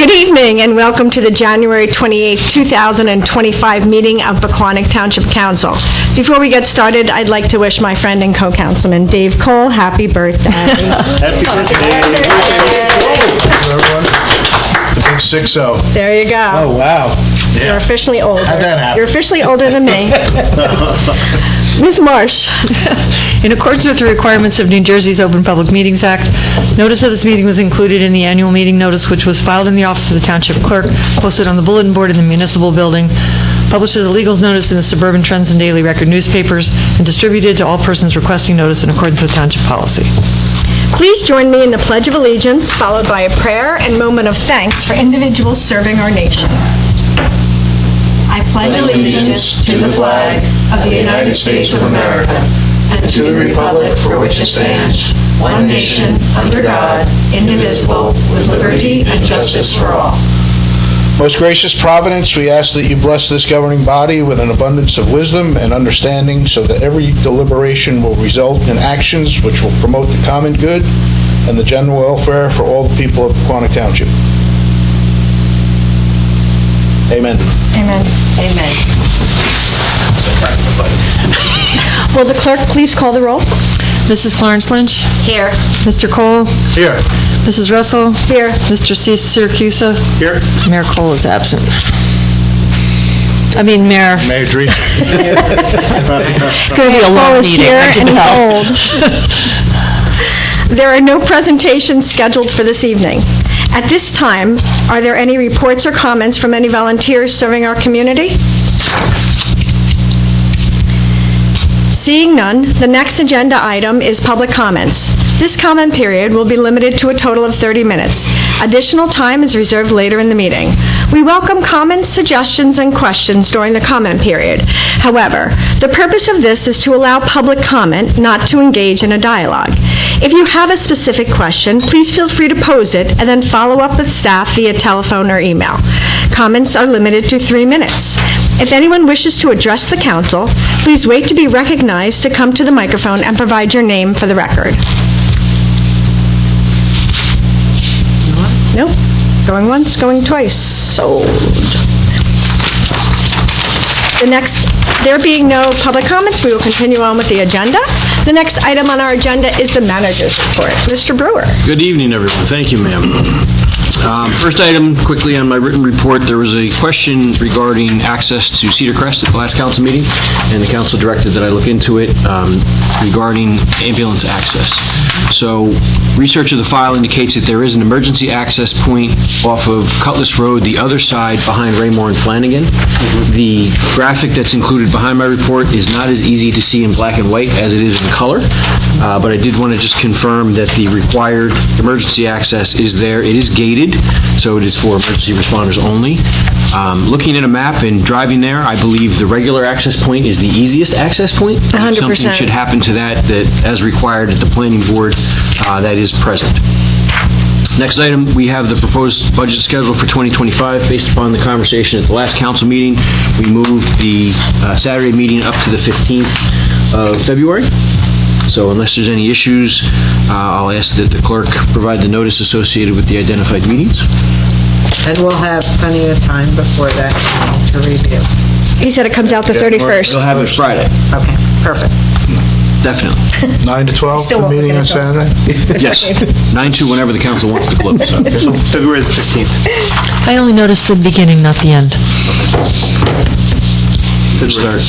Good evening and welcome to the January 28, 2025 meeting of Pequannock Township Council. Before we get started, I'd like to wish my friend and co-councilman Dave Cole happy birthday. Happy birthday. The big 6-0. There you go. Oh, wow. Yeah. You're officially older. How'd that happen? You're officially older than me. Ms. Marsh. In accordance with the requirements of New Jersey's Open Public Meetings Act, notice of this meeting was included in the annual meeting notice, which was filed in the office of the Township Clerk, posted on the bulletin board in the municipal building, published as a legal notice in the Suburban Trends and Daily Record newspapers, and distributed to all persons requesting notice in accordance with Township policy. Please join me in the Pledge of Allegiance, followed by a prayer and moment of thanks for individuals serving our nation. I pledge allegiance to the flag of the United States of America and to the republic for which it stands, one nation, under God, indivisible, with liberty and justice for all. Most gracious Providence, we ask that you bless this governing body with an abundance of wisdom and understanding so that every deliberation will result in actions which will promote the common good and the general welfare for all the people of Pequannock Township. Amen. Amen. Amen. Will the clerk please call the roll? Mrs. Florence Lynch? Here. Mr. Cole? Here. Mrs. Russell? Here. Mr. Siracusa? Here. Mayor Cole is absent. Mayor. Mayor Drees. It's going to be a long Cole is meeting, here I can and tell. he's old. There are no presentations scheduled for this evening. At this time, are there any reports or comments from any volunteers serving our community? Seeing none, the next agenda item is public comments. This comment period will be limited to a total of 30 minutes. Additional time is reserved later in the meeting. We welcome comments, suggestions, and questions during the comment period. However, the purpose of this is to allow public comment, not to engage in a dialogue. If you have a specific question, please feel free to pose it and then follow up with staff via telephone or email. Comments are limited to 3 minutes. If anyone wishes to address the council, please wait to be recognized to come to the microphone and provide your name for the record. Nope. Going once, going twice. Sold. There being no public comments, we will continue on with the agenda. The next item on our agenda is the manager's report. Mr. Brewer. Good evening, everyone. Thank you, ma'am. First item, quickly on my written report, there was a question regarding access to Cedar Crest at the last council meeting, and the council directed that I look into it regarding ambulance access. So, research of the file indicates that there is an emergency access point off of Cutlass Road, the other side behind Raymore and Flanagan. The graphic that's included behind my report is not as easy to see in black and white as it is in color, but I did want to just confirm that the required emergency access is there. It is gated, so it is for emergency responders only. Looking at a map and driving there, I believe the regular access point is the easiest access point. 100%. If something should happen to that as required at the planning board, that is present. Next item, we have the proposed budget schedule for 2025. Based upon the conversation at the last council meeting, we moved the Saturday meeting up to the 15th of February. So unless there's any issues, I'll ask that the clerk provide the notice associated with the identified meetings. And we'll have plenty of time before that to review. He said it comes out the 31st. We'll have it Friday. Okay, perfect. Definitely. 9 to 12, Still the won't meeting look on at Saturday? Yes, 9 to whenever the council wants to close. So February the 15th. I only noticed the beginning, not the end. Could start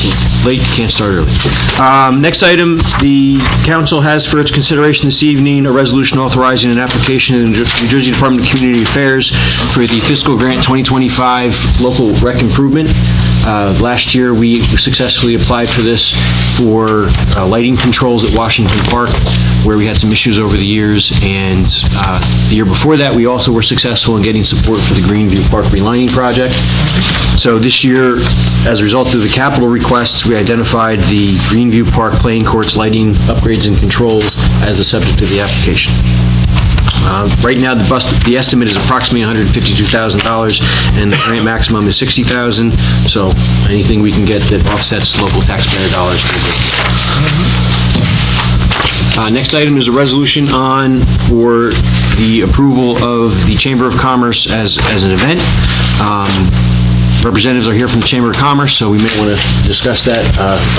late, can't start early. Next item, the council has for its consideration this evening a resolution authorizing an application in the New Jersey Department of Community Affairs for the fiscal grant 2025 local rec improvement. Last year, we successfully applied for this for lighting controls at Washington Park, where we had some issues over the years, and the year before that, we also were successful in getting support for the Greenview Park relining project. So this year, as a result of the capital requests, we identified the Greenview Park playing courts lighting upgrades and controls as a subject of the application. Right now, the estimate is approximately $152,000, and the grant maximum is $60,000. So anything we can get that offsets local taxpayer dollars will be. Next item is a resolution for the approval of the Chamber of Commerce as an event. Representatives are here from the Chamber of Commerce, so we may want to discuss that.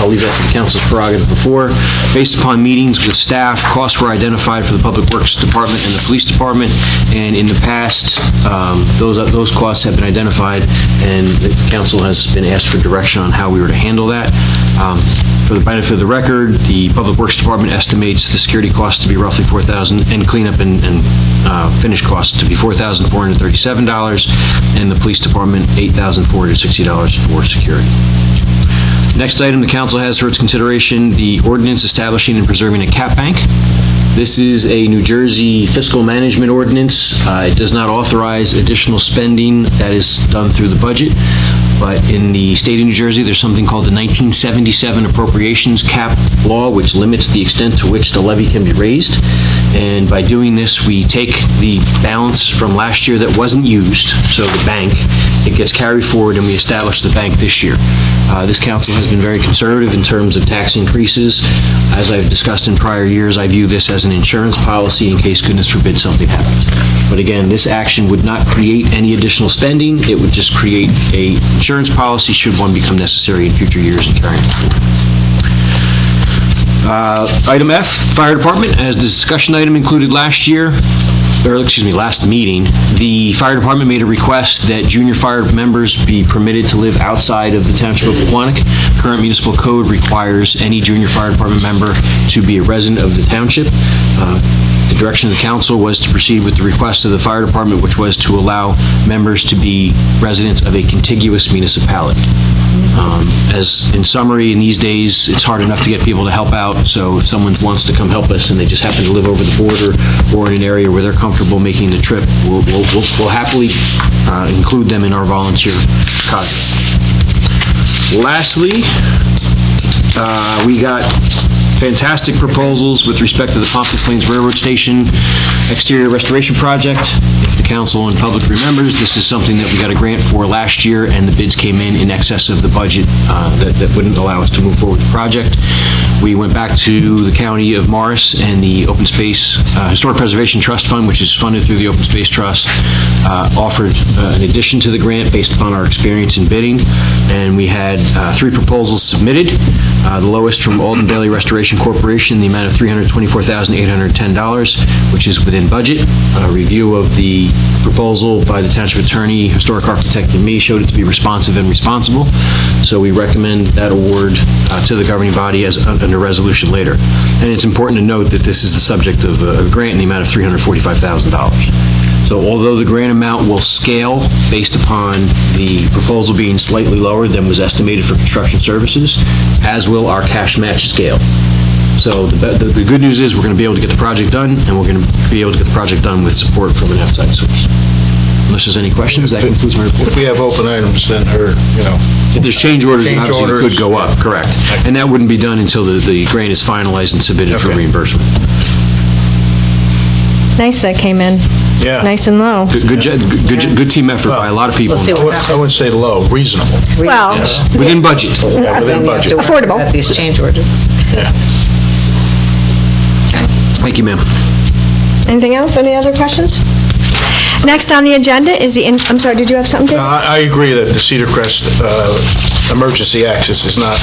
I'll leave that to the council's prerogative before. Based upon meetings with staff, costs were identified for the Public Works Department and the Police Department, and in the past, those costs have been identified, and the council has been asked for direction on how we were to handle that. For the benefit of the record, the Public Works Department estimates the security costs to be roughly $4,000, and cleanup and finish costs to be $4,437, and the Police Department $8,460 for security. Next item the council has for its consideration, the ordinance establishing and preserving a cap bank. This is a New Jersey fiscal management ordinance. It does not authorize additional spending that is done through the budget. But in the state of New Jersey, there's something called the 1977 Appropriations Cap Law, which limits the extent to which the levy can be raised. And by doing this, we take the balance from last year that wasn't used, so the bank, it gets carried forward, and we establish the bank this year. This council has been very conservative in terms of tax increases. As I've discussed in prior years, I view this as an insurance policy in case, goodness forbid, something happens. But again, this action would not create any additional spending. It would just create a insurance policy should one become necessary in future years and carrying it forward. Item F, Fire Department, as the discussion item included last meeting, the Fire Department made a request that junior fire members be permitted to live outside of the Township of Pequannock. Current municipal code requires any junior fire department member to be a resident of the township. The direction of the council was to proceed with the request of the fire department, which was to allow members to be residents of a contiguous municipality. As in summary, in these days, it's hard enough to get people to help out, so if someone wants to come help us and they just happen to live over the border or in an area where they're comfortable making the trip, we'll happily include them in our volunteer cadre. Lastly, we got fantastic proposals with respect to the Pompey Plains Railroad Station exterior restoration project. If the council and public remembers, this is something that we got a grant for last year, and the bids came in excess of the budget that wouldn't allow us to move forward with the project. We went back to the County of Morris and the Open Space Historic Preservation Trust Fund, which is funded through the Open Space Trust, offered an addition to the grant based upon our experience in bidding, and we had 3 proposals submitted. The lowest from Alden Bailey Restoration Corporation, the amount of $324,810, which is within budget. A review of the proposal by the Township Attorney, Historic Architect, and me showed it to be responsive and responsible. So we recommend that award to the governing body as under resolution later. And it's important to note that this is the subject of a grant in the amount of $345,000. So although the grant amount will scale based upon the proposal being slightly lower than was estimated for construction services, as will our cash match scale. So the good news is we're going to be able to get the project done, and we're going to be able to get the project done with support from an outside source. Unless there's any questions, that concludes my report. If we have open items, then, If there's change orders, then obviously it could go up, correct. And that wouldn't be done until the grant is finalized and submitted for reimbursement. Nice that came in. Yeah. Nice and low. Good team effort by a lot of people. I wouldn't say low, reasonable. Well, Within budget. Yeah, within budget. Affordable. At these change orders. Yeah. Thank you, ma'am. anything else? Any other questions? Next on the agenda is I'm sorry, did you have something, David? I agree that the Cedar Crest emergency access is not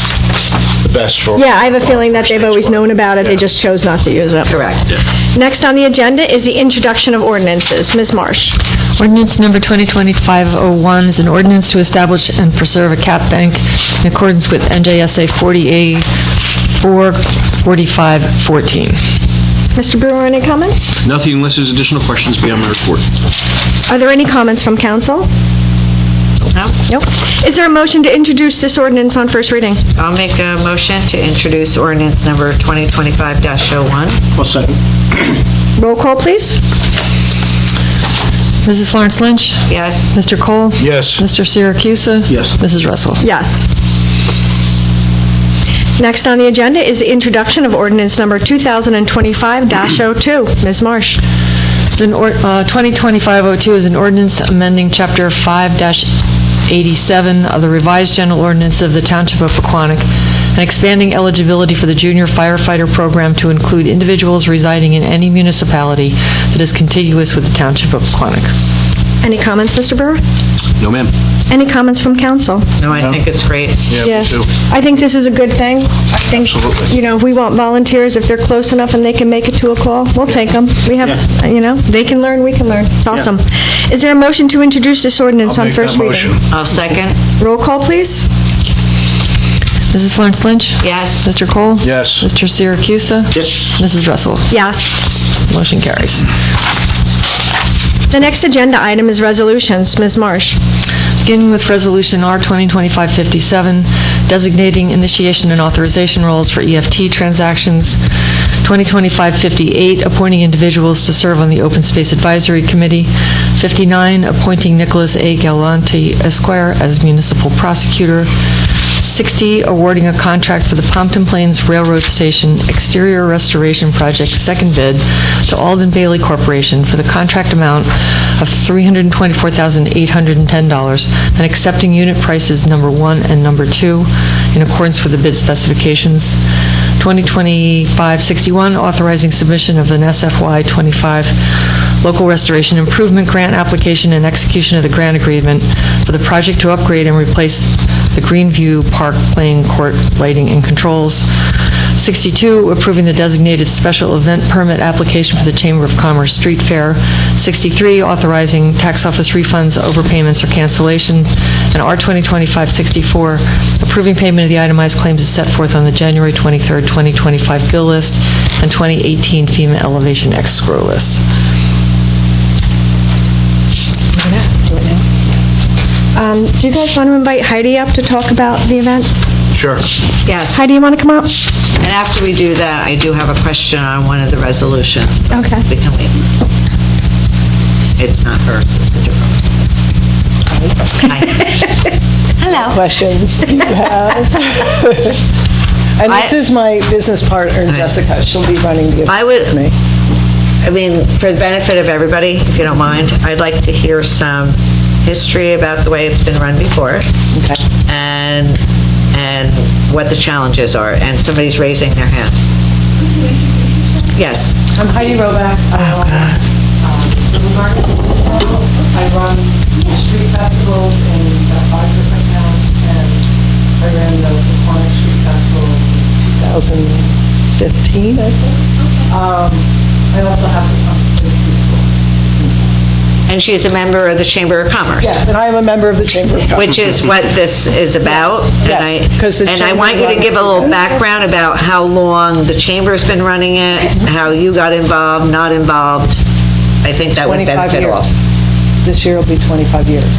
the best for... Yeah, I have a feeling that they've always known about it, they just chose not to use it. Correct. Next on the agenda is the introduction of ordinances. Ms. Marsh. Ordinance number 2025-01 is an ordinance to establish and preserve a cap bank in accordance with NJSA 40A44514. Mr. Brewer, any comments? Nothing unless there's additional questions beyond my report. Are there any comments from council? No? Nope. Is there a motion to introduce this ordinance on first reading? I'll make a motion to introduce ordinance number 2025-01. Well, second. Roll call, please. Mrs. Florence Lynch? Yes. Mr. Cole? Yes. Mr. Siracusa? Yes. Mrs. Russell? Yes. Next on the agenda is the introduction of ordinance number 2025-02. Ms. Marsh. 2025-02 is an ordinance amending Chapter 5-87 of the Revised General Ordinance of the Township of Pequannock and expanding eligibility for the junior firefighter program to include individuals residing in any municipality that is contiguous with the Township of Pequannock. Any comments, Mr. Brewer? No, ma'am. Any comments from council? No, I think it's great. Yeah, me too. I think this is a good thing. I think, Absolutely. we want volunteers. If they're close enough and they can make it to a call, we'll take them. We have, they can learn, we can learn. It's awesome. Is there a motion to introduce this ordinance I'll on make first that reading? motion. I'll second. Roll call, please. Mrs. Florence Lynch? Yes. Mr. Cole? Yes. Mr. Siracusa? Yes. Mrs. Russell? Yes. Motion carries. The next agenda item is resolutions. Ms. Marsh. Beginning with Resolution R 2025-57, designating initiation and authorization roles for EFT transactions. 2025-58, appointing individuals to serve on the Open Space Advisory Committee. 59, appointing Nicholas A. Galante Esquire as municipal prosecutor. 60, awarding a contract for the Pompton Plains Railroad Station Exterior Restoration Project second bid to Alden Bailey Corporation for the contract amount of $324,810 and accepting unit prices number 1 and number 2 in accordance with the bid specifications. 2025-61, authorizing submission of an SFY 25 Local Restoration Improvement Grant application and execution of the grant agreement for the project to upgrade and replace the Greenview Park playing court lighting and controls. 62, approving the designated special event permit application for the Chamber of Commerce Street Fair. 63, authorizing tax office refunds, overpayments, or cancellation. And R 2025-64, approving payment of the itemized claims as set forth on the January 23rd, 2025 bill list and 2018 FEMA elevation escrow list. Do you guys want to invite Heidi up to talk about the event? Sure. Yes. Heidi, you want to come up? And after we do that, I do have a question on one of the resolutions. Okay. We can leave. It's not hers, it's a different one. Hi. Hello. Questions you have. And this is my business partner, Jessica. She'll be running the I event would- with me. I mean, for the benefit of everybody, if you don't mind, I'd like to hear some history about the way it's been run before. Okay. And what the challenges are, and somebody's raising their hand. Yes. I'm Heidi Roback. I run street festivals in 5 different towns, and I ran the Pequannock Street Festival in 2015, I think. I also have the Pumpkin School. And she is a member of the Chamber of Commerce. Yes, and I am a member of the Chamber of Commerce. Which is what this is about. Yes, 'cause the And I chamber want you to runs give a little the- background about how long the chamber's been running it, how you got involved, not involved. I think that would 25 benefit all. years. This year will be 25 years,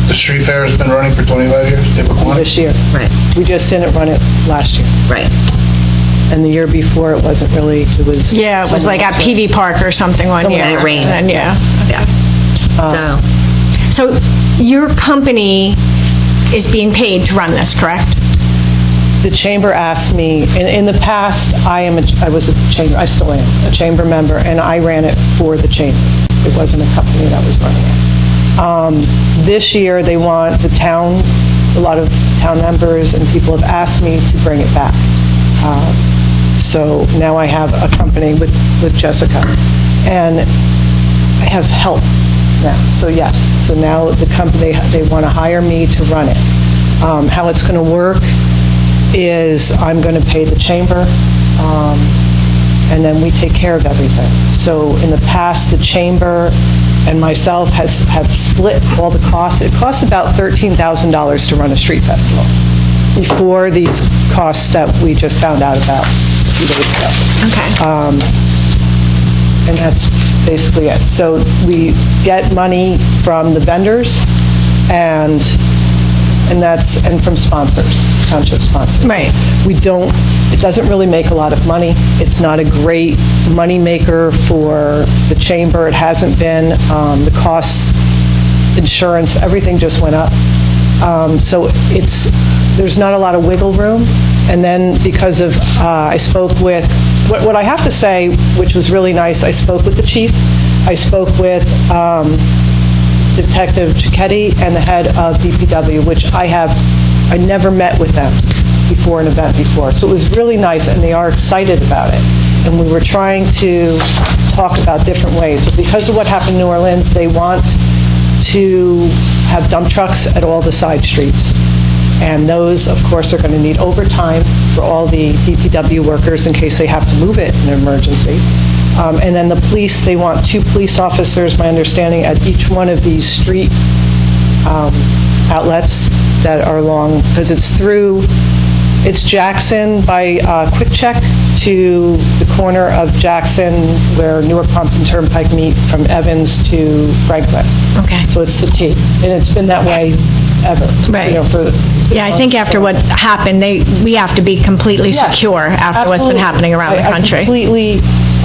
The street fair has been running for 25 years in Pequannock? this year. Right, We just didn't run it last year. right. And the year before, it wasn't really, it was... Yeah, it was like at PV Park or something one year. And it rained. And yeah. Yeah. So, So your company is being paid to run this, correct? The chamber asked me, in the past, I was a chamber, I still am, a chamber member, and I ran it for the chamber. It wasn't a company that was running it. This year, they want the town, a lot of town members and people have asked me to bring it back. So now I have a company with Jessica, and I have help now. So yes, so now the company, they want to hire me to run it. How it's going to work is I'm going to pay the chamber, and then we take care of everything. So in the past, the chamber and myself have split all the costs. It costs about $13,000 to run a street festival before these costs that we just found out about a few days ago. Okay. And that's basically it. So we get money from the vendors and from sponsors, township sponsors. Right. It doesn't really make a lot of money. It's not a great money maker for the chamber. It hasn't been. The costs, insurance, everything just went up. So there's not a lot of wiggle room. And then because of, I spoke with, what I have to say, which was really nice, I spoke with the chief, I spoke with Detective Cicchetti and the head of DPW, which I never met with them. before an event before. So it was really nice, and they are excited about it. And we were trying to talk about different ways. But because of what happened in New Orleans, they want to have dump trucks at all the side streets. And those, of course, are going to need overtime for all the DPW workers in case they have to move it in an emergency. And then the police, they want 2 police officers, my understanding, at each one of these street outlets that are along, because it's Jackson by Quick Check to the corner of Jackson where Newark Pompton Turnpike meet from Evans to Franklin. Okay. So it's the T, and it's been that way ever. Right. You know, Yeah, I think after what happened, we have to be completely Yes, secure after what's been absolutely. happening around the country.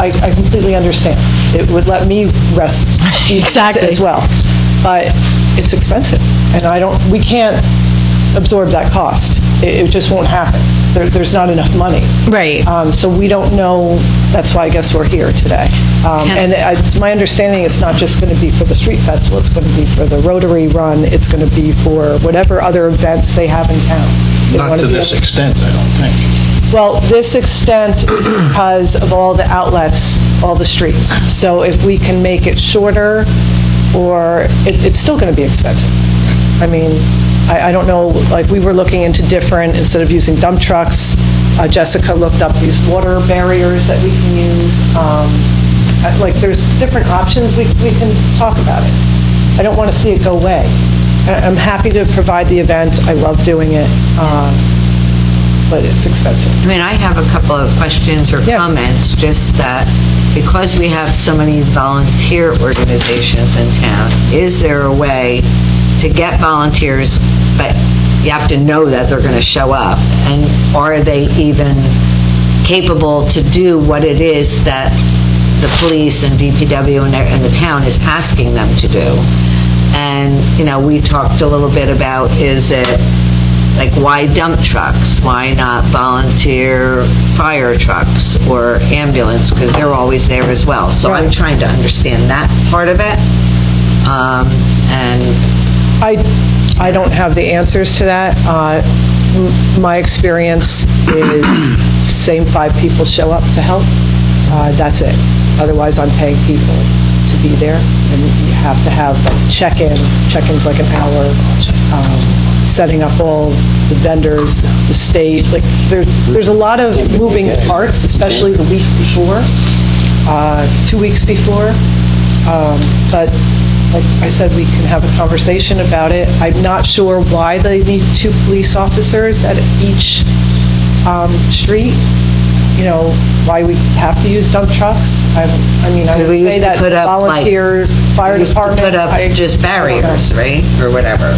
I completely understand. It would let me rest Exactly. as well. But it's expensive, and we can't absorb that cost. It just won't happen. There's not enough money. Right. So we don't know, that's why I guess we're here today. And it's my understanding it's not just going to be for the street festival, it's going to be for the Rotary Run, it's going to be for whatever other events they have in town. They Not wanna to be this able- extent, I don't think. Well, this extent is because of all the outlets, all the streets. So if we can make it shorter, or, it's still going to be expensive. I mean, I don't know, like, we were looking into different, instead of using dump trucks, Jessica looked up these water barriers that we can use. Like, there's different options, we can talk about it. I don't want to see it go away. I'm happy to provide the event, I love doing it, but it's expensive. I mean, I have a couple of questions or Yeah. comments, just that because we have so many volunteer organizations in town, is there a way to get volunteers, but you have to know that they're going to show up? And are they even capable to do what it is that the police and DPW and the town is asking them to do? And, you know, we talked a little bit about, is it, like, why dump trucks? Why not volunteer fire trucks or ambulance? Because they're always there as well. So I'm Right. trying to understand that part of it. And I don't have the answers to that. My experience is same 5 people show up to help. That's it. Otherwise, I'm paying people to be there, and you have to have check-in. Check-in's like an hour, setting up all the vendors, the state, like, there's a lot of moving parts, especially the week before, 2 weeks before. But like I said, we can have a conversation about it. I'm not sure why they need 2 police officers at each street, you know, why we have to use dump trucks. I mean, I would we say used to that put up, like, volunteer fire we used to department. put up just barriers, right? Or whatever.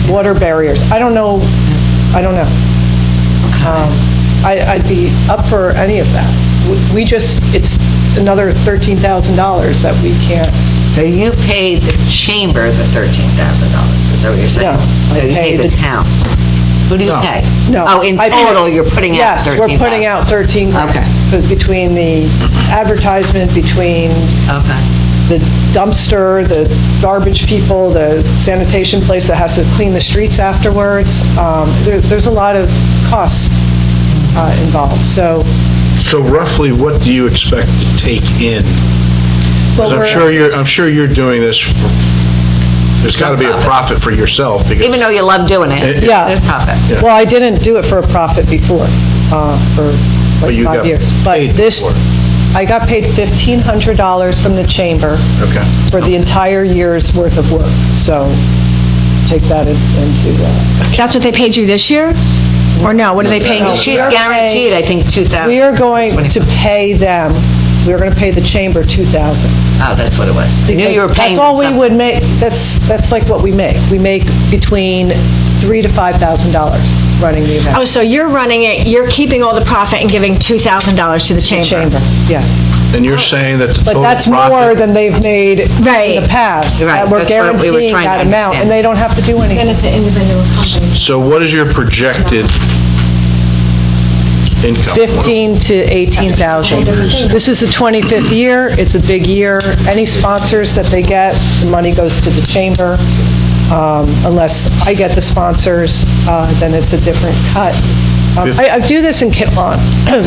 Water barriers. I don't know. I'd be up for any of that. It's another $13,000 that we can't. So you paid the chamber the $13,000, is that what you're saying? No, I So you paid paid the the- town. Who do you No. pay? No. Oh, in I pay- total, you're putting out Yes, 13,000? we're putting out 13 grand. Okay. Because between the advertisement, between Okay. the dumpster, the garbage people, the sanitation place that has to clean the streets afterwards, there's a lot of costs involved, so. So roughly, what do you expect to take in? Well, Because I'm sure you're doing this, there's got to be a profit for yourself, because... Even though you love doing it, Yeah. there's profit. Yeah. Well, I didn't do it for a profit before, for But like you 5 got years. But paid this, for it. I got paid $1,500 from the chamber Okay. for the entire year's worth of work, so take that into That's what they paid you this year? Or no, what are they paying you? She's guaranteed, I think, 2,000. We are going to pay them, we are going to pay the chamber $2,000. Oh, that's what it was. I knew you were Because paying that's all we something. would make, that's like what we make. We make between $3,000 to $5,000 running the event. Oh, so you're running it, you're keeping all the profit and giving $2,000 to the chamber? Chamber, yes. And you're saying that the But total that's more profit... than they've made in Right. the past. Right, That we're that's what we were guaranteeing trying to that amount, understand. and they don't have to do Then anything. it's an individual company. So what is your projected income? 15 to 18,000. This is the 25th year, it's a big year. Any sponsors that they get, the money goes to the chamber. Unless I get the sponsors, then it's a different cut. I do this in Kitlon.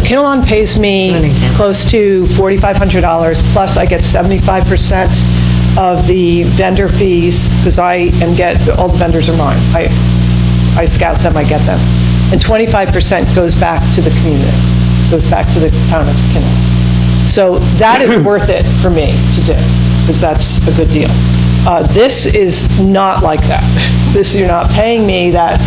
Kitlon pays me Give an example. close to $4,500, plus I get 75% of the vendor fees, because all the vendors are mine. I scout them, I get them. And 25% goes back to the community, goes back to the town of Kitlon. So that is worth it for me to do, because that's a good deal. This is not like that. You're not paying me that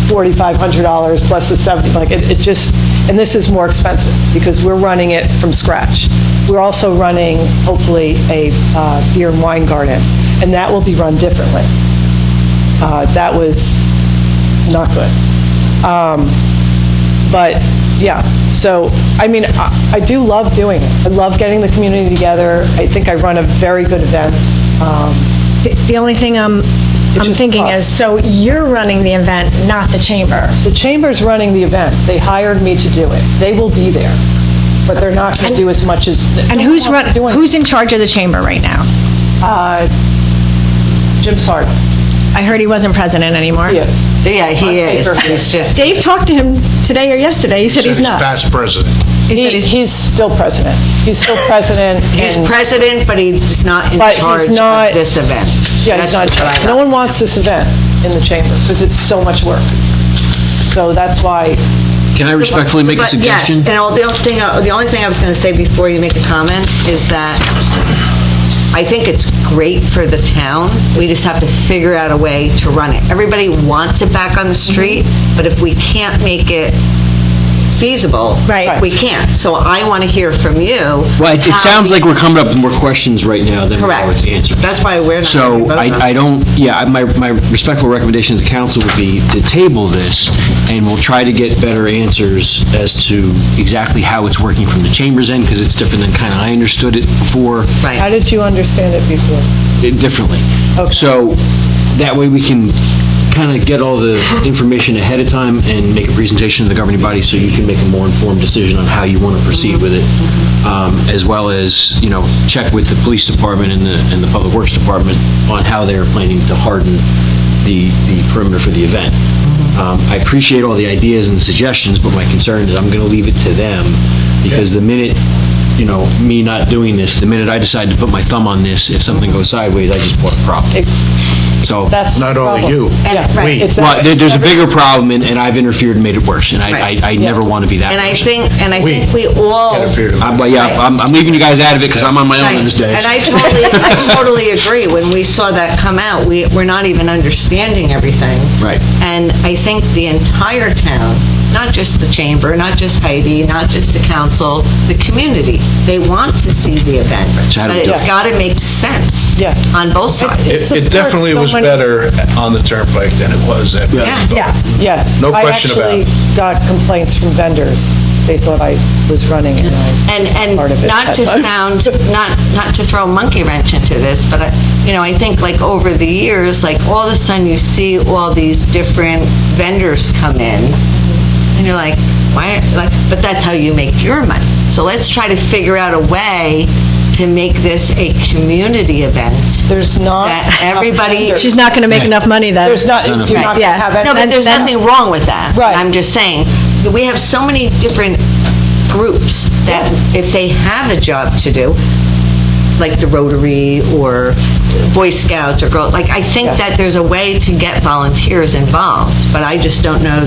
$4,500 plus the 70, like it just, and this is more expensive because we're running it from scratch. We're also running, hopefully, a beer and wine garden, and that will be run differently. That was not good. But, yeah, so, I mean, I do love doing it. I love getting the community together. I think I run a very good event. The only thing I'm just thinking tough. is, so you're running the event, not the chamber. The chamber's running the event. They hired me to do it. They will be there, but they're not going to do as much as... And who's in charge of the chamber right now? Jim Sardo. I heard he wasn't president anymore. Yes. Yeah, he is. He's just, Dave talked to him today or yesterday. He said he's not. past president. He said He's still president. He's still president. he's and- president, but he's not in But he's charge not- of this event. Yeah, he's not. That's what I No got. one wants this event in the chamber because it's so much work. So that's why, Can I respectfully make a But suggestion? Yes, and the only thing I was going to say before you make a comment is that I think it's great for the town. We just have to figure out a way to run it. Everybody wants it back on the street, but if we can't make it feasible, Right. we can't. So I want to hear from you. Well, it how sounds we- like we're coming up with more questions right now than we are with Correct. answers. That's why we're not. So gonna vote on it. I don't, yeah, my respectful recommendation to the council would be to table this, and we'll try to get better answers as to exactly how it's working from the chamber's end, because it's different than kind of I understood it before, how Right. did you understand it before? differently. Okay. So that way we can kind of get all the information ahead of time and make a presentation to the governing body so you can make a more informed decision on how you want to proceed with it, as well as, check with the police department and the public works department on how they're planning to harden the perimeter for the event. I appreciate all the ideas and the suggestions, but my concern is I'm going to leave it to them, because the minute, me not doing this, the minute I decide to put my thumb on this, if something goes sideways, I just bought a problem. So, That's Not the only problem. you. And- Yeah, right. it's- well, there's a bigger problem, and I've interfered and made it worse, and Right. I never want to be that And I person. think we all. Interfered. I'm leaving you guys out of it because I'm on my own in this day. And I totally agree. When we saw that come out, we're not even understanding everything. Right. And I think the entire town, not just the chamber, not just Heidi, not just the council, the community, they want to see the event. So how do But we do it's it? got to make sense. Yes. On both sides. It It definitely supports was so many- better on the turnpike than it was at... Yeah. Yes. Yes. No question about I it. actually got complaints from vendors. They thought I was running and I was And part of it. not to sound, not to throw a monkey wrench into this, but, I think like over the years, like all of a sudden you see all these different vendors come in, and you're like, why, but that's how you make your money. So let's try to figure out a way to make this a community event. There's not. That enough everybody- vendors. She's not going to make enough money then. There's not, you're not going to Yeah. have any. No, but there's then- nothing wrong with that. Right. I'm just saying, that we have so many different groups that if they have a job to do, like the Rotary or Boy Scouts or Girl, I think Yeah. that there's a way to get volunteers involved, but I just don't know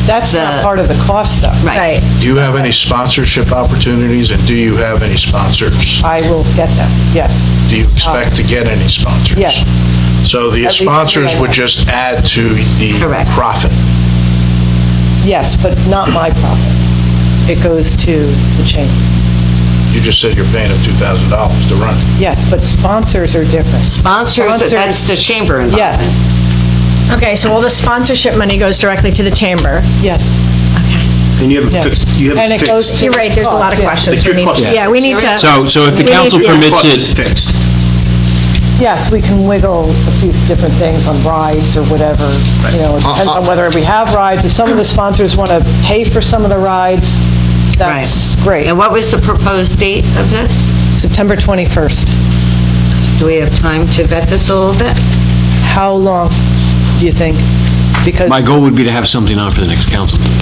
That's not part of the cost, though. Right. Do you have any sponsorship opportunities, and do you have any sponsors? I will get them, yes. Do you expect to get any sponsors? Yes. So the At least sponsors three I would have. just add to the Correct. profit. Yes, but not my profit. It goes to the chamber. You just said you're paying them $2,000 to run. Yes, but sponsors are different. Sponsors, that's the chamber involvement. Yes, Okay, so all the sponsorship money goes directly to the chamber. yes. And you have Yeah. a fixed, you have And a it goes fixed. to. You're right, there's a lot of Yeah. questions. The We need- cost. Yeah, we need to. So if the We need- council yeah. permits Cost is it, fixed. Yes, we can wiggle a few different things on rides or whatever, it depends on whether we have rides. If some of the sponsors want to pay for some of the rides, that's Right. great. And what was the proposed date of this? September 21st. Do we have time to vet this a little bit? How long do you think? Because, my goal would be to have something on for the next council meeting.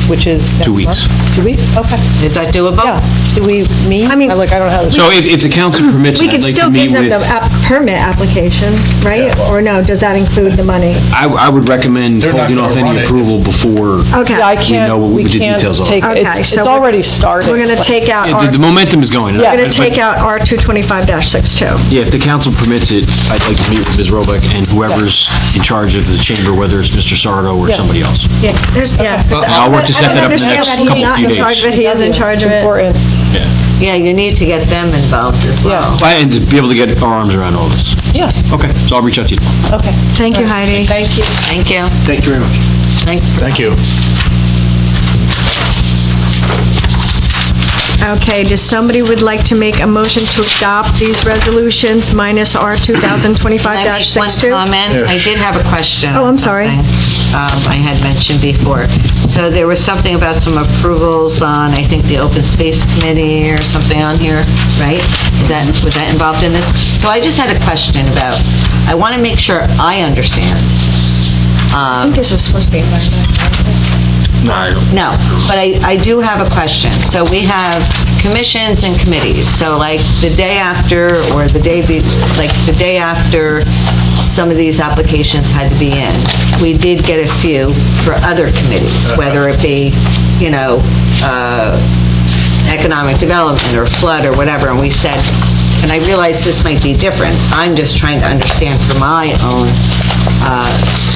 which is next 2 weeks. month? 2 weeks? Okay. Is that doable? Yeah. Do we meet? I mean- I don't know how this. So if the council permits, We I'd could like still to meet give them with, the permit application, right? Yeah, well- Or no, does that include the money? I would recommend They're not holding off gonna run any it. approval before Okay. Yeah, I we can't, know what we the can't details are. take, Okay, it's so we're- already started. We're going to take out Yeah, our, the momentum is going. Yeah. we're going to take out R225-62. Yeah, if the council permits it, I'd like to meet with Ms. Roebuck and whoever's in charge of the chamber, whether it's Mr. Sardo or Yeah. somebody else. Yeah, there's, yeah. I'll work to set that up in the I next don't understand that couple, he's not few in charge days. of it, he is in charge of It's it. important. Yeah. Yeah, you need to get them involved as well. And to be able to get our arms around all this. Yeah, Okay, so I'll reach out to you tomorrow. okay. Thank you, Heidi. Thank you. Thank you. Thank you very much. Thanks. Thank you. Okay, does somebody would like to make a motion to adopt these resolutions minus R Can I make one 2025-62? comment? Yes. I did have a question. Oh, on I'm sorry. something, I had mentioned before. So there was something about some approvals on, I think, the Open Space Committee or something on here, right? Was that involved in this? So I just had a question about, I want to make sure I understand. I think this was supposed to be environmental. No, but I do have a question. So we have commissions and committees. So like the day after or the day after some of these applications had to be in, we did get a few for other committees, whether it be, economic development or flood or whatever, and we said, and I realize this might be different, I'm just trying to understand for my own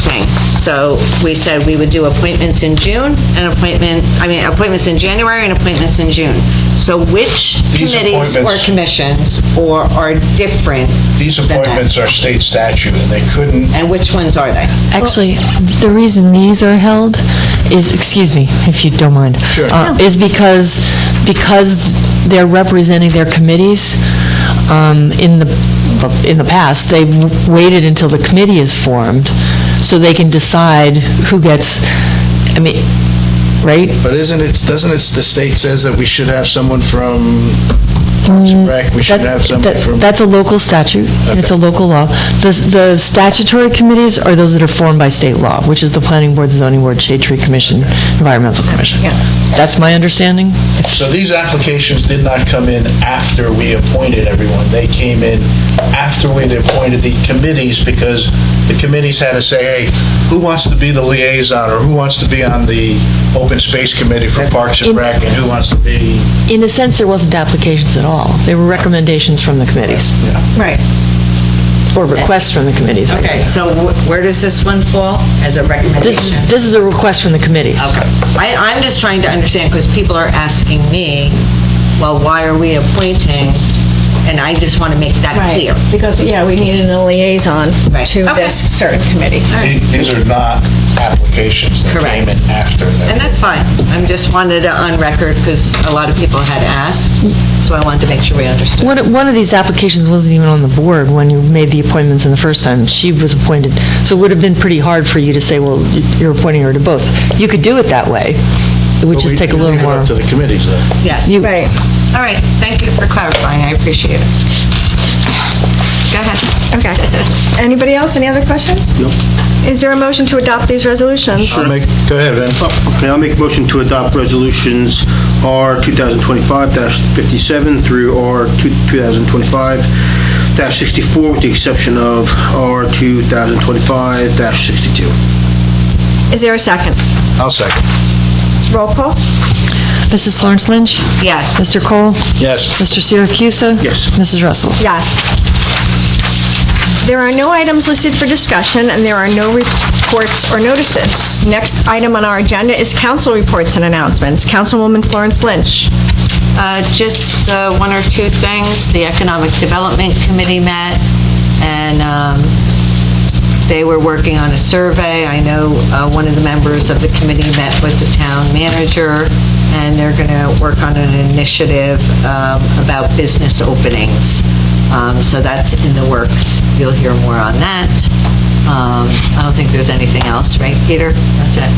thing. So we said we would do appointments in June and appointments in January and appointments in June. So which These committees or appointments- commissions are different These than that? appointments are state statute, and they couldn't, And which ones are they? Actually, the reason these are held is, excuse me, if you don't mind. Sure. Is because they're representing their committees. In the past, they waited until the committee is formed so they can decide who gets, right? but doesn't it, the state says that we should have someone from Parks and Rec, we should have somebody from... That's a local statute, and it's a Okay. local law. The statutory committees are those that are formed by state law, which is the Planning Board, the Zoning Board, Shade Tree Commission, Environmental Commission. That's my understanding. So these applications did not come in after we appointed everyone. They came in after we appointed the committees, because the committees had to say, hey, who wants to be the liaison, or who wants to be on the Open Space Committee for Parks and Rec, and who wants to be... In a sense, there wasn't applications at all. They were recommendations from the committees, Right. or requests from the committees. I Okay, guess. so where does this one fall as a recommendation? This is a request from the committees. Okay. I'm just trying to understand, because people are asking me, well, why are we appointing? And I just want to make that clear. Because, we needed a liaison Right. to Okay. this certain committee. These are not applications that came in after. And that's fine. I just wanted it on record, because a lot of people had asked, so I wanted to make sure we understood. One of these applications wasn't even on the board when you made the appointments in the first time. She was appointed, so it would have been pretty hard for you to say, well, you're appointing her to both. You could do it that way. It would just take a little more. To the committees, though. Yes. Right. All right, thank you for clarifying, I appreciate it. Go ahead. Okay. Anybody else? Any other questions? No. Is there a motion to adopt these resolutions? Go ahead, Vin. Okay, I'll make a motion to adopt resolutions R 2025-57 through R 2025-64, with the exception of R 2025-62. Is there a second? I'll second. Roll call? Mrs. Florence Lynch? Yes. Mr. Cole? Yes. Mr. Siracusa? Yes. Mrs. Russell? Yes. There are no items listed for discussion, and there are no reports or notices. Next item on our agenda is council reports and announcements. Councilwoman Florence Lynch. Just one or two things. The Economic Development Committee met, and they were working on a survey. I know one of the members of the committee met with the town manager, and they're going to work on an initiative about business openings. So that's in the works. You'll hear more on that. I don't think there's anything else, right, Peter? That's it.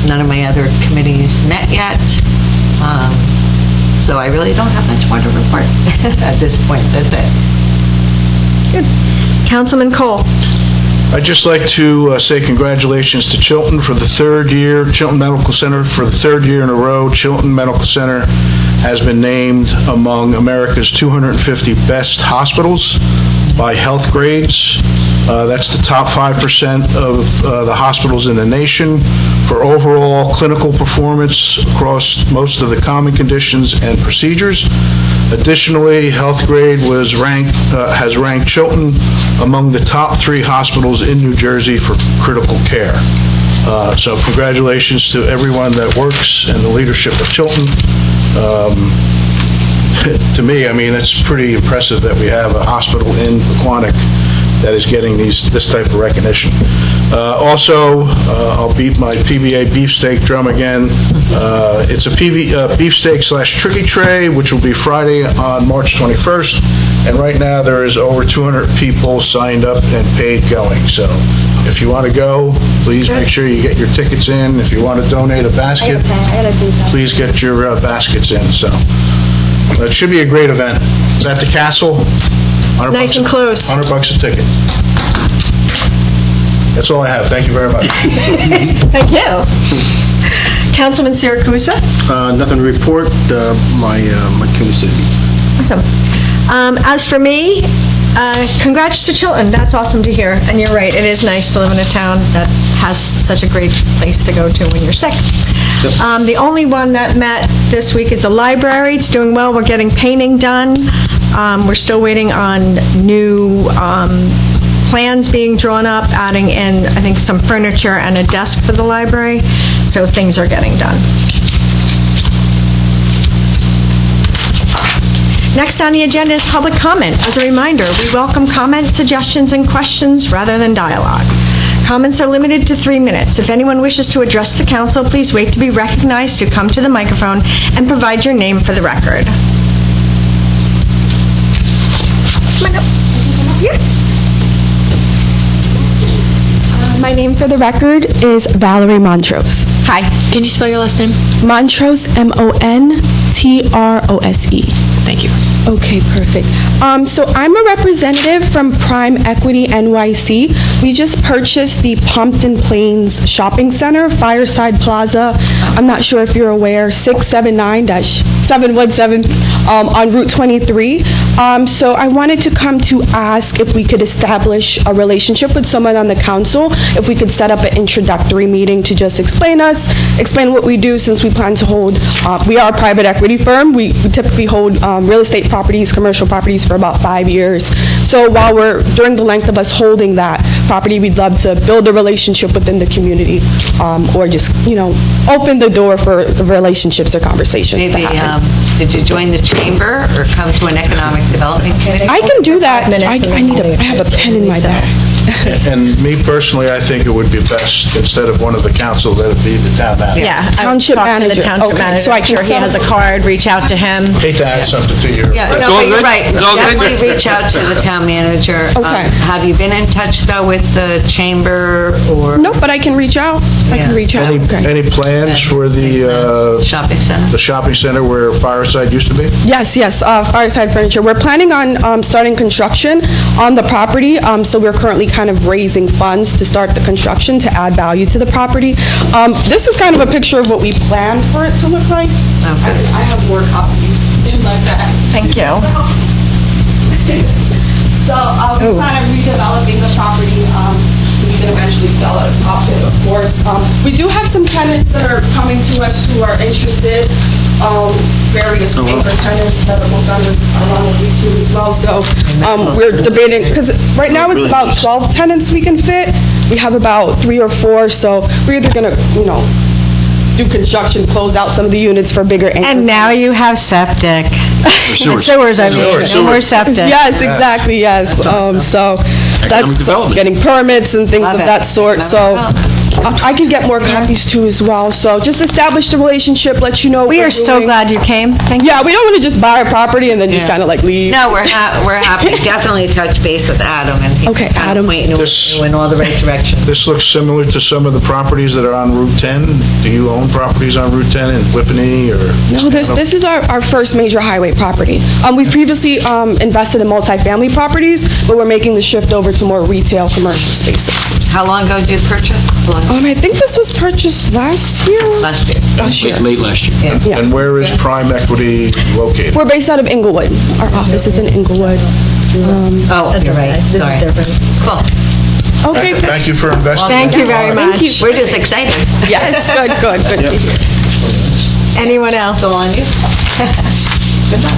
None of my other committees met yet. So I really don't have much more to report at this point. That's it. Councilman Cole. I'd just like to say congratulations to Chilton for the third year, Chilton Medical Center for the third year in a row. Chilton Medical Center has been named among America's 250 best hospitals by Health Grades. That's the top 5% of the hospitals in the nation for overall clinical performance across most of the common conditions and procedures. Additionally, Healthgrade has ranked Chilton among the top 3 hospitals in New Jersey for critical care. So congratulations to everyone that works and the leadership of Chilton. To me, I mean, it's pretty impressive that we have a hospital in Pequannock that is getting this type of recognition. Also, I'll beat my PBA beefsteak drum again. It's a beefsteak/tricky tray, which will be Friday on March 21st. And right now, there is over 200 people signed up and paid going. So if you want to go, please make sure you get your tickets in. If you want to donate a basket, please get your baskets in. So it should be a great event. It's at the Castle. Nice and close. $100 a ticket. That's all I have. Thank you very much. Thank you. Councilman Siracusa? Nothing to report. My committee. Awesome. As for me, congrats to Chilton. That's awesome to hear. And you're right, it is nice to live in a town that has such a great place to go to when you're sick. The only one that met this week is the library. It's doing well. We're getting painting done. We're still waiting on new plans being drawn up, adding in, I think, some furniture and a desk for the library. So things are getting done. Next on the agenda is public comment. As a reminder, we welcome comments, suggestions, and questions rather than dialogue. Comments are limited to 3 minutes. If anyone wishes to address the council, please wait to be recognized to come to the microphone and provide your name for the record. Come on up. Here. My name for the record is Valerie Montrose. Hi. Can you spell your last name? Montrose, Montrose. Thank you. Okay, perfect. So I'm a representative from Prime Equity NYC. We just purchased the Pompton Plains Shopping Center, Fireside Plaza. I'm not sure if you're aware, 679-717 on Route 23. So I wanted to come to ask if we could establish a relationship with someone on the council, if we could set up an introductory meeting to just explain what we do, since we plan to hold, we are a private equity firm. We typically hold real estate properties, commercial properties for about 5 years. So while during the length of us holding that property, we'd love to build a relationship within the community, or just, open the door for relationships or conversations to Maybe, happen. did you join the chamber or come to an economic development committee? I can do that. I have a pen in my bag. And me personally, I think it would be best, instead of one of the council, that it be the town manager. Yeah, I Township talked to the manager. township Okay, manager. so I I'm can sure he set has a up- card, reach out to him. Hate to add something to your... Yeah, all no, but you're good. right. It's all good. Definitely reach out to the town manager. Okay. Have you been in touch, though, with the chamber or? No, but I can reach out. I can Yeah. reach out. Okay. Any plans for the Shopping center? shopping center where Fireside used to be? Yes, Fireside Furniture. We're planning on starting construction on the property, so we're currently kind of raising funds to start the construction to add value to the property. This is kind of a picture of what we plan for it to look like. Okay. I have more copies in my bag. Thank you. So we plan on redeveloping the property. We can eventually sell it off it, of course. We do have some tenants that are coming to us who are interested, various anchor tenants that are on the YouTube as well. So we're debating, because right now it's about 12 tenants we can fit. We have about 3 or 4, so we're either going to, do construction, close out some of the units for bigger anchor. And now you have septic. Sewers. Sewers, I mean. Sewers. No more septic. Yes, exactly, yes. So Economic that's development. getting permits and things Love of it. that sort. So Economic I can get more copies too as well. So just establish the relationship, let you know what We we're are so doing. glad you came. Thank you. Yeah, we don't want to just buy a property and then just kind of like leave. No, we're happy. Definitely touch base with Adam, and he Okay, can kind Adam. of point you in all the right directions. This looks similar to some of the properties that are on Route 10. Do you own properties on Route 10 in Whippany or? No, this is our first major highway property. We previously invested in multifamily properties, but we're making the shift over to more retail, commercial spaces. How long ago did you purchase? I think this was purchased last year. Last year. Last year. Late last year. Yeah. And where is Prime Equity located? We're based out of Inglewood. Our office is in Inglewood. Oh, you're right, sorry. Cool. Okay, Thank you for investing. Thank you very much. We're just excited. yes, good. Anyone else? So on you. Good luck.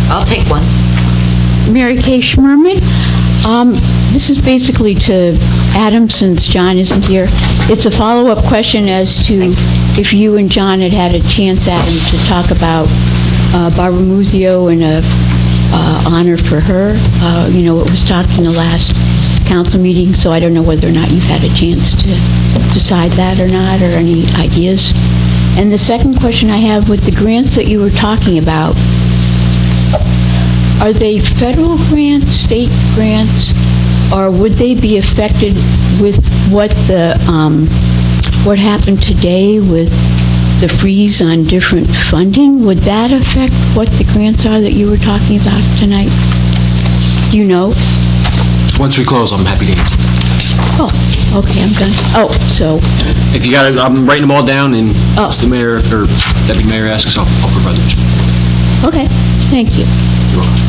I'll take one. Mary Kay Schmerman. This is basically to Adam, since John isn't here. It's a follow-up question as to if you and John had a chance, Adam, to talk about Barbara Muzio and a honor for her. It was talked in the last council meeting, so I don't know whether or not you've had a chance to decide that or not, or any ideas. And the second question I have, with the grants that you were talking about, are they federal grants, state grants, or would they be affected with what happened today with the freeze on different funding? Would that affect what the grants are that you were talking about tonight? Do you know? Once we close, I'm happy to answer. Oh, okay, I'm done. Oh, so, If you got it, I'm writing them all down, and Oh. if the mayor or deputy mayor asks, I'll provide them. okay, thank you. You're welcome.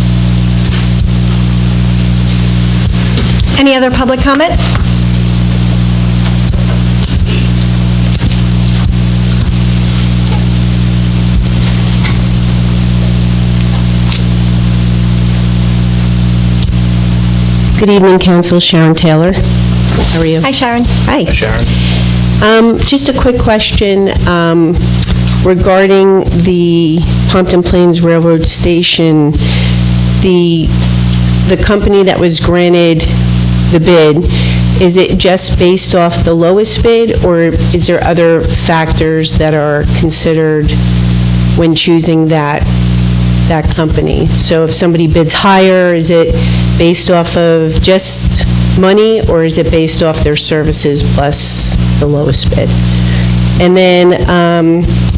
Any other public comment? Good evening, Council. Sharon Taylor. How are you? Hi, Sharon. Hi. Sharon? Just a quick question regarding the Pompton Plains Railroad Station. The company that was granted the bid, is it just based off the lowest bid, or is there other factors that are considered when choosing that company? So if somebody bids higher, is it based off of just money, or is it based off their services plus the lowest bid? And then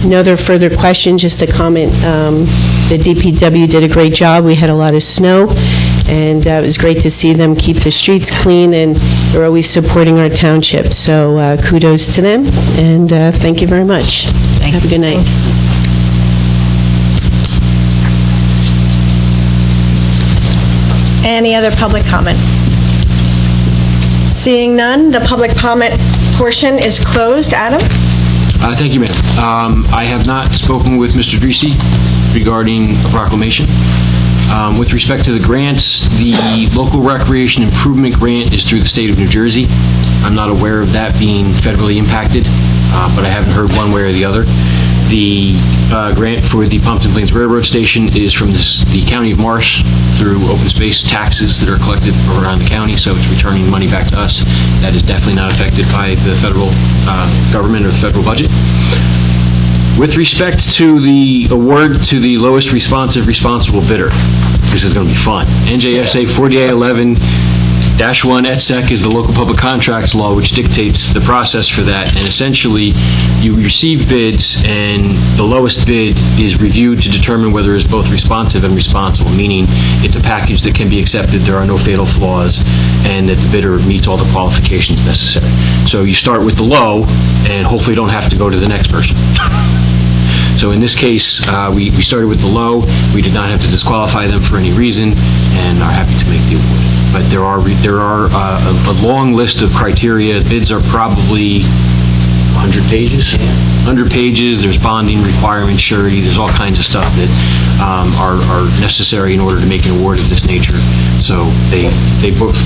another further question, just a comment. The DPW did a great job. We had a lot of snow, and it was great to see them keep the streets clean, and they're always supporting our township. So kudos to them, and thank you very much. Have a good night. Any other public comment? Seeing none, the public comment portion is closed. Adam? Thank you, Madam. I have not spoken with Mr. Dreese regarding a proclamation. With respect to the grants, the local recreation improvement grant is through the state of New Jersey. I'm not aware of that being federally impacted, but I haven't heard one way or the other. The grant for the Pompton Plains Railroad Station is from the County of Marsh through open space taxes that are collected around the county, so it's returning money back to us. That is definitely not affected by the federal government or the federal budget. With respect to the award to the lowest responsive responsible bidder, this is going to be fun. NJSA 4811-1 et sec is the local public contracts law, which dictates the process for that. And essentially, you receive bids, and the lowest bid is reviewed to determine whether it's both responsive and responsible, meaning it's a package that can be accepted, there are no fatal flaws, and that the bidder meets all the qualifications necessary. So you start with the low, and hopefully don't have to go to the next person. So in this case, we started with the low. We did not have to disqualify them for any reason, and are happy to make the award. But there are a long list of criteria. Bids are probably 100 pages. 100 pages. There's bonding requirements, surety. There's all kinds of stuff that are necessary in order to make an award of this nature. So they both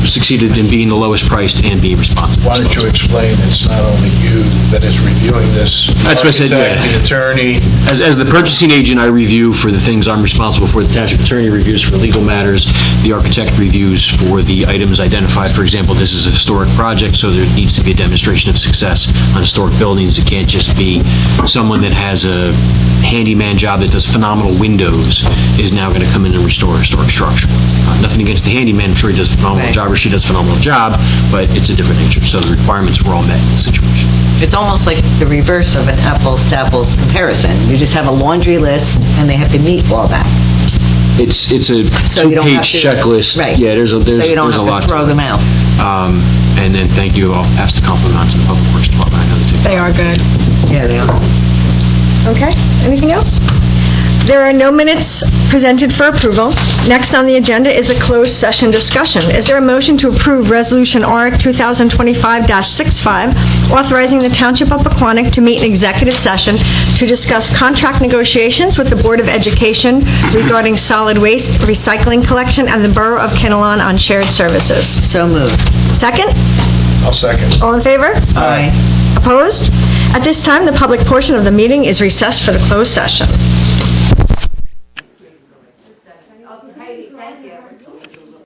succeeded in being the lowest priced and being responsive. Why don't you explain, it's not only you that is reviewing this, the That's what I said, architect, yeah. the attorney, As the purchasing agent, I review for the things I'm responsible for. The township attorney reviews for legal matters. The architect reviews for the items identified. For example, this is a historic project, so there needs to be a demonstration of success on historic buildings. It can't just be someone that has a handyman job that does phenomenal windows is now going to come in and restore a historic structure. Nothing against the handyman, I'm sure he does a phenomenal Right. job, or she does a phenomenal job, but it's a different nature. So the requirements were all met in this situation. It's almost like the reverse of an apples to apples comparison. You just have a laundry list, and they have to meet all that. It's a So you don't have two-page to- checklist. Right. Yeah, there's a lot So you don't to have to throw it. them out. And then, thank you, I'll pass the compliment on to the Public Works Department. I know they take They are good. Yeah, they are. Okay, anything else? There are no minutes presented for approval. Next on the agenda is a closed session discussion. Is there a motion to approve Resolution R 2025-65, authorizing the Township of Pequannock to meet in executive session to discuss contract negotiations with the Board of Education regarding solid waste recycling collection and the Borough of Kinnelon on shared services? So moved. Second? I'll second. All in favor? Aye. Opposed? At this time, the public portion of the meeting is recessed for the closed session.